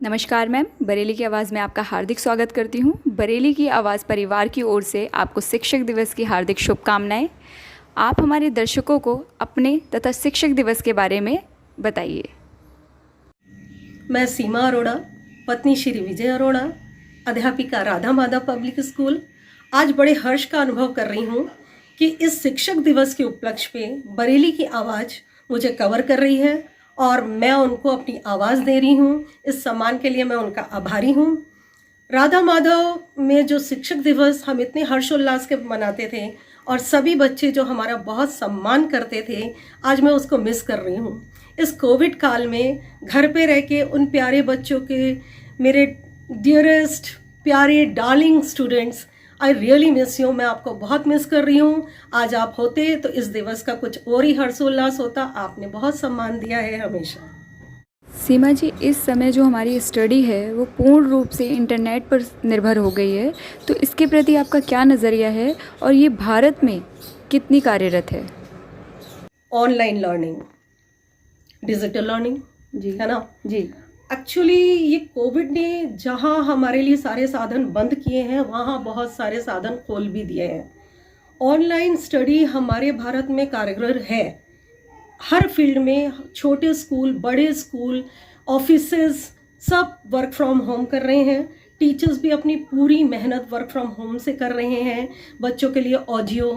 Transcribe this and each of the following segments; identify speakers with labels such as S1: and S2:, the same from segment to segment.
S1: नमस्कार मैम, बरेली की आवाज़ में आपका हार्दिक स्वागत करती हूँ। बरेली की आवाज़ परिवार की ओर से आपको शिक्षक दिवस की हार्दिक शुभकामनाएं। आप हमारे दर्शकों को अपने तथा शिक्षक दिवस के बारे में बताइए।
S2: मैं सीमा अरोड़ा, पत्नी श्री विजय अरोड़ा, अध्यापिका राधा माधव पब्लिक स्कूल, आज बड़े हर्ष का अनुभव कर रही हूँ कि इस शिक्षक दिवस के उपलक्ष्य पे बरेली की आवाज़ मुझे कवर कर रही है और मैं उनको अपनी आवाज़ दे रही हूँ। इस सम्मान के लिए मैं उनका आभारी हूँ। राधा माधव में जो शिक्षक दिवस हम इतने हर्षोल्लास के मनाते थे और सभी बच्चे जो हमारा बहुत सम्मान करते थे, आज मैं उसको मिस कर रही हूँ। इस कोविड काल में घर पे रह के उन प्यारे बच्चों के, मेरे डियरेस्ट प्यारे darling students, I really miss you. मैं आपको बहुत मिस कर रही हूँ। आज आप होते तो इस दिवस का कुछ और ही हर्षोल्लास होता। आपने बहुत सम्मान दिया है हमेशा।
S1: सीमा जी, इस समय जो हमारी स्टडी है वो पूर्ण रूप से इंटरनेट पर निर्भर हो गई है, तो इसके प्रति आपका क्या नज़रिया है और ये भारत में कितनी कार्यरत है?
S2: ऑनलाइन लर्निंग, डिजिटल लर्निंग,
S1: जी
S2: है ना
S1: जी।
S2: एक्चुअली ये कोविड ने जहाँ हमारे लिए सारे साधन बंद किए हैं, वहाँ बहुत सारे साधन खोल भी दिए हैं। ऑनलाइन स्टडी हमारे भारत में कारगर है। हर फील्ड में छोटे स्कूल, बड़े स्कूल, ऑफिसेज सब वर्क फ्रॉम होम कर रहे हैं। टीचर्स भी अपनी पूरी मेहनत वर्क फ्रॉम होम से कर रहे हैं। बच्चों के लिए ऑडियो,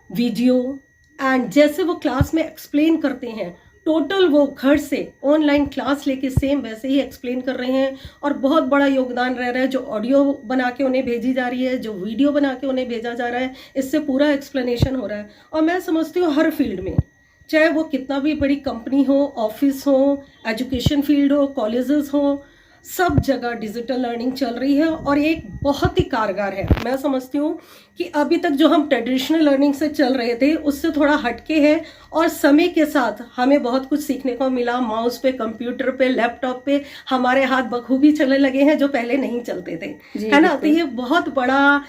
S2: वीडियो एंड जैसे वो क्लास में एक्सप्लेन करते हैं, टोटल वो घर से ऑनलाइन क्लास लेके सेम वैसे ही एक्सप्लेन कर रहे हैं। और बहुत बड़ा योगदान रह रहा है जो ऑडियो बना के उन्हें भेजी जा रही है, जो वीडियो बना के उन्हें भेजा जा रहा है, इससे पूरा एक्सप्लेनेशन हो रहा है। और मैं समझती हूँ हर फील्ड में, चाहे वो कितना भी बड़ी कंपनी हो, ऑफिस हो, एजुकेशन फील्ड हो, कॉलेजेस हो, सब जगह डिजिटल लर्निंग चल रही है और एक बहुत ही कारगर है। मैं समझती हूँ कि अभी तक जो हम ट्रेडिशनल लर्निंग से चल रहे थे उससे थोड़ा हटके है और समय के साथ हमें बहुत कुछ सीखने को मिला। माउस पे, कंप्यूटर पे, लैपटॉप पे हमारे हाथ बखूबी चलने लगे हैं जो पहले नहीं चलते थे, है ना। तो ये बहुत बड़ा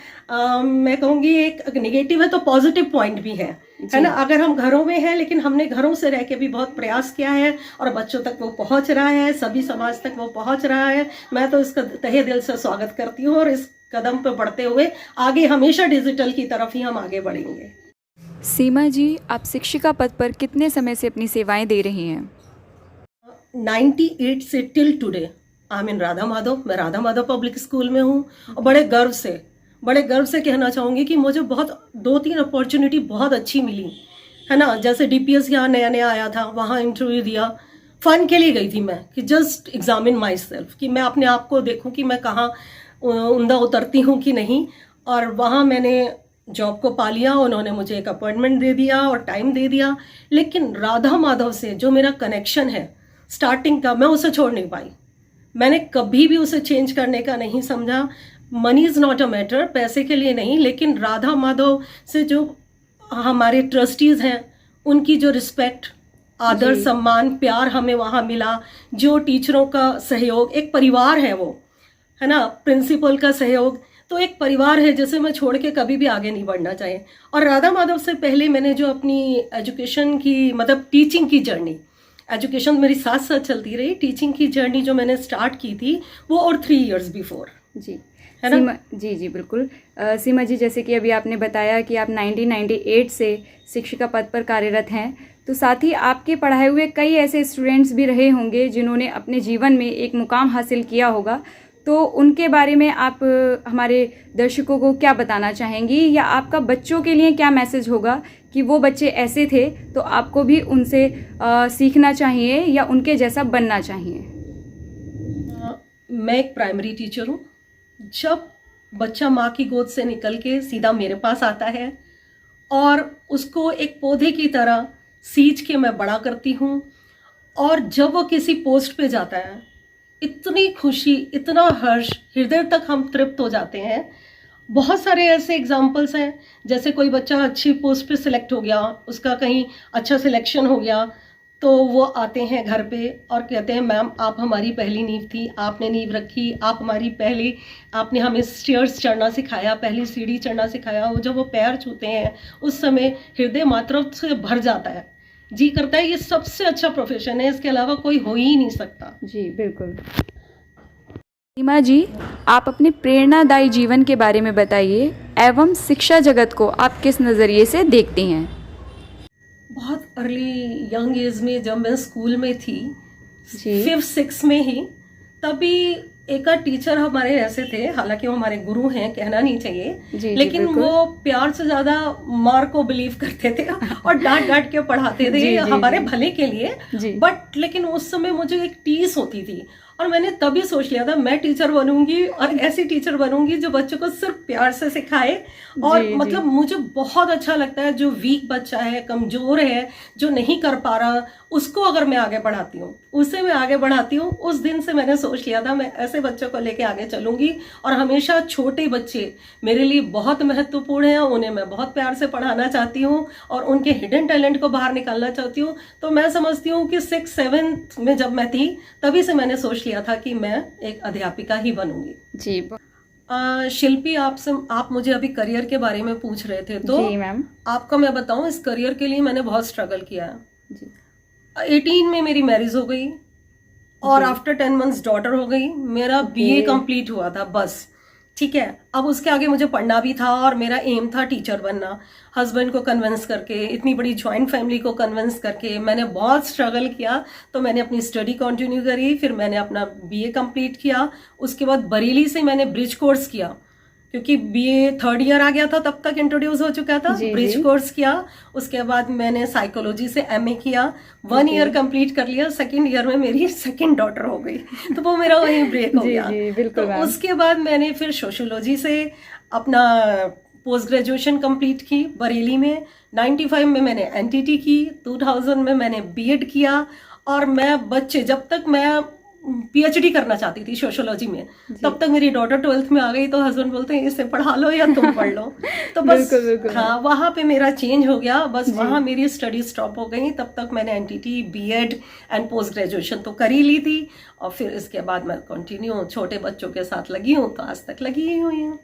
S2: मैं कहूँगी एक नेगेटिव है तो पॉजिटिव पॉइंट भी है ना। अगर हम घरों में हैं लेकिन हमने घरों से रह के भी बहुत प्रयास किया है और बच्चों तक वो पहुंच रहा है, सभी समाज तक वो पहुंच रहा है। मैं तो इसका तहे दिल से स्वागत करती हूँ और इस कदम पे बढ़ते हुए आगे हमेशा डिजिटल की तरफ ही हम आगे बढ़ेंगे।
S1: सीमा जी, आप शिक्षिका पद पर कितने समय से अपनी सेवाएं दे रही हैं?
S2: 98 से टिल टुडे आई एम इन राधा माधव। मैं राधा माधव पब्लिक स्कूल में हूँ और बड़े गर्व से कहना चाहूँगी कि मुझे बहुत 2-3 अपॉर्चुनिटी बहुत अच्छी मिली, है ना। जैसे DPS यहाँ नया नया आया था, वहाँ इंटरव्यू दिया। फन के लिए गई थी मैं कि जस्ट एग्जामिन माई सेल्फ, कि मैं अपने आप को देखूँ कि मैं कहाँ उम्दा उतरती हूँ कि नहीं। और वहाँ मैंने जॉब को पा लिया। उन्होंने मुझे एक अपॉइंटमेंट दे दिया और टाइम दे दिया। लेकिन राधा माधव से जो मेरा कनेक्शन है स्टार्टिंग का, मैं उसे छोड़ नहीं पाई। मैंने कभी भी उसे चेंज करने का नहीं समझा। Money is not a matter, पैसे के लिए नहीं, लेकिन राधा माधव से जो हमारे ट्रस्टीज़ हैं उनकी जो रिस्पेक्ट, आदर, सम्मान, प्यार हमें वहाँ मिला। जो टीचरों का सहयोग, एक परिवार है वो, है ना। प्रिंसिपल का सहयोग, तो एक परिवार है जिसे मैं छोड़ के कभी भी आगे नहीं बढ़ना चाहिए। और राधा माधव से पहले मैंने जो अपनी एजुकेशन की, मतलब टीचिंग की जर्नी, एजुकेशन मेरी साथ साथ चलती रही, टीचिंग की जर्नी जो मैंने स्टार्ट की थी वो और 3 इयर्स बिफोर,
S1: जी
S2: है ना।
S1: सीमा जी जी बिल्कुल। सीमा जी, जैसे कि अभी आपने बताया कि आप 1998 से शिक्षिका पद पर कार्यरत हैं, तो साथ ही आपके पढ़ाए हुए कई ऐसे स्टूडेंट्स भी रहे होंगे जिन्होंने अपने जीवन में एक मुकाम हासिल किया होगा, तो उनके बारे में आप हमारे दर्शकों को क्या बताना चाहेंगी, या आपका बच्चों के लिए क्या मैसेज होगा कि वो बच्चे ऐसे थे तो आपको भी उनसे सीखना चाहिए या उनके जैसा बनना चाहिए?
S2: मैं एक प्राइमरी टीचर हूँ। जब बच्चा माँ की गोद से निकल के सीधा मेरे पास आता है और उसको एक पौधे की तरह सींच के मैं बड़ा करती हूँ, और जब वो किसी पोस्ट पे जाता है, इतनी खुशी, इतना हर्ष, हृदय तक हम तृप्त हो जाते हैं। बहुत सारे ऐसे एग्जाम्पल्स हैं, जैसे कोई बच्चा अच्छी पोस्ट पे सिलेक्ट हो गया, उसका कहीं अच्छा सिलेक्शन हो गया, तो वो आते हैं घर पे और कहते हैं मैम आप हमारी पहली नींव थी, आपने नींव रखी, आप हमारी पहली, आपने हमें स्टेयर्स चढ़ना सिखाया, पहली सीढ़ी चढ़ना सिखाया। वो जब वो पैर छूते हैं उस समय हृदय मातृत्व से भर जाता है। जी करता है ये सबसे अच्छा प्रोफेशन है, इसके अलावा कोई हो ही नहीं सकता।
S1: जी बिल्कुल। सीमा जी, आप अपने प्रेरणादायी जीवन के बारे में बताइए एवं शिक्षा जगत को आप किस नज़रिए से देखती हैं?
S2: बहुत अर्ली यंग एज में जब मैं स्कूल में थी,
S1: जी।
S2: 5th-6th में ही, तभी एक टीचर हमारे ऐसे थे, हालांकि वो हमारे गुरु हैं, कहना नहीं चाहिए,
S1: जी,
S2: लेकिन
S1: बिल्कुल।
S2: वो प्यार से ज्यादा मार को बिलीव करते थे और डांट डांट के पढ़ाते थे
S1: जी,
S2: हमारे
S1: जी।
S2: भले के लिए।
S1: जी।
S2: बट लेकिन उस समय मुझे एक टीस होती थी और मैंने तभी सोच लिया था मैं टीचर बनूंगी और ऐसी टीचर बनूंगी जो बच्चों को सिर्फ प्यार से सिखाए। और
S1: जी,
S2: मतलब मुझे बहुत अच्छा लगता है जो वीक बच्चा है, कमजोर है, जो नहीं कर पा रहा, उसको अगर मैं आगे बढ़ाती हूँ, उसे मैं आगे बढ़ाती हूँ। उस दिन से मैंने सोच लिया था मैं ऐसे बच्चों को लेके आगे चलूंगी और हमेशा छोटे बच्चे मेरे लिए बहुत महत्वपूर्ण हैं, उन्हें मैं बहुत प्यार से पढ़ाना चाहती हूँ और उनके हिडन टैलेंट को बाहर निकालना चाहती हूँ। तो मैं समझती हूँ कि 6th-7th में जब मैं थी तभी से मैंने सोच लिया था कि मैं एक अध्यापिका ही बनूंगी।
S1: जी।
S2: शिल्पी, आप मुझे अभी करियर के बारे में पूछ रहे थे, तो
S1: जी मैम।
S2: आपको मैं बताऊं इस करियर के लिए मैंने बहुत स्ट्रगल किया है।
S1: जी।
S2: 18 में मेरी मैरिज हो गई और
S1: जी।
S2: आफ्टर 10 months डॉटर हो गई। मेरा
S1: ओके।
S2: बीए कंप्लीट हुआ था बस, ठीक है। अब उसके आगे मुझे पढ़ना भी था और मेरा एम था टीचर बनना। हस्बैंड को कन्विंस करके, इतनी बड़ी जॉइंट फैमिली को कन्विंस करके मैंने बहुत स्ट्रगल किया। तो मैंने अपनी स्टडी कंटिन्यू करी, फिर मैंने अपना बीए कंप्लीट किया। उसके बाद बरेली से मैंने ब्रिज कोर्स किया, क्योंकि बीए 3rd ईयर आ गया था, तब तक इंट्रोड्यूस हो चुका था।
S1: जी,
S2: ब्रिज
S1: जी।
S2: कोर्स किया, उसके बाद मैंने साइकोलॉजी से एमए किया, 1 ईयर कंप्लीट कर लिया। 2nd ईयर में मेरी 2nd डॉटर हो गई, तो वो मेरा वहीं ब्रेक हो
S1: जी,
S2: गया।
S1: जी, बिल्कुल
S2: तो
S1: मैम।
S2: उसके बाद मैंने फिर सोशियोलॉजी से अपना पोस्ट ग्रेजुएशन कंप्लीट की बरेली में। 95 में मैंने एनटीटी की, 2000 में मैंने बीएड किया। और मैं बच्चे, जब तक मैं पीएचडी करना चाहती थी सोशियोलॉजी में, तब तक मेरी डॉटर 12th में आ गई। तो हस्बैंड बोलते हैं इसे पढ़ा लो या तुम पढ़ लो। तो बस
S1: बिल्कुल, बिल्कुल।
S2: हाँ, वहां पे मेरा चेंज हो गया, बस वहां मेरी स्टडी स्टॉप हो गई। तब तक मैंने NTT, BEd and post graduation तो कर ही ली थी और फिर इसके बाद मैं कंटिन्यू छोटे बच्चों के साथ लगी हूँ, तो आज तक लगी ही हुई हूँ।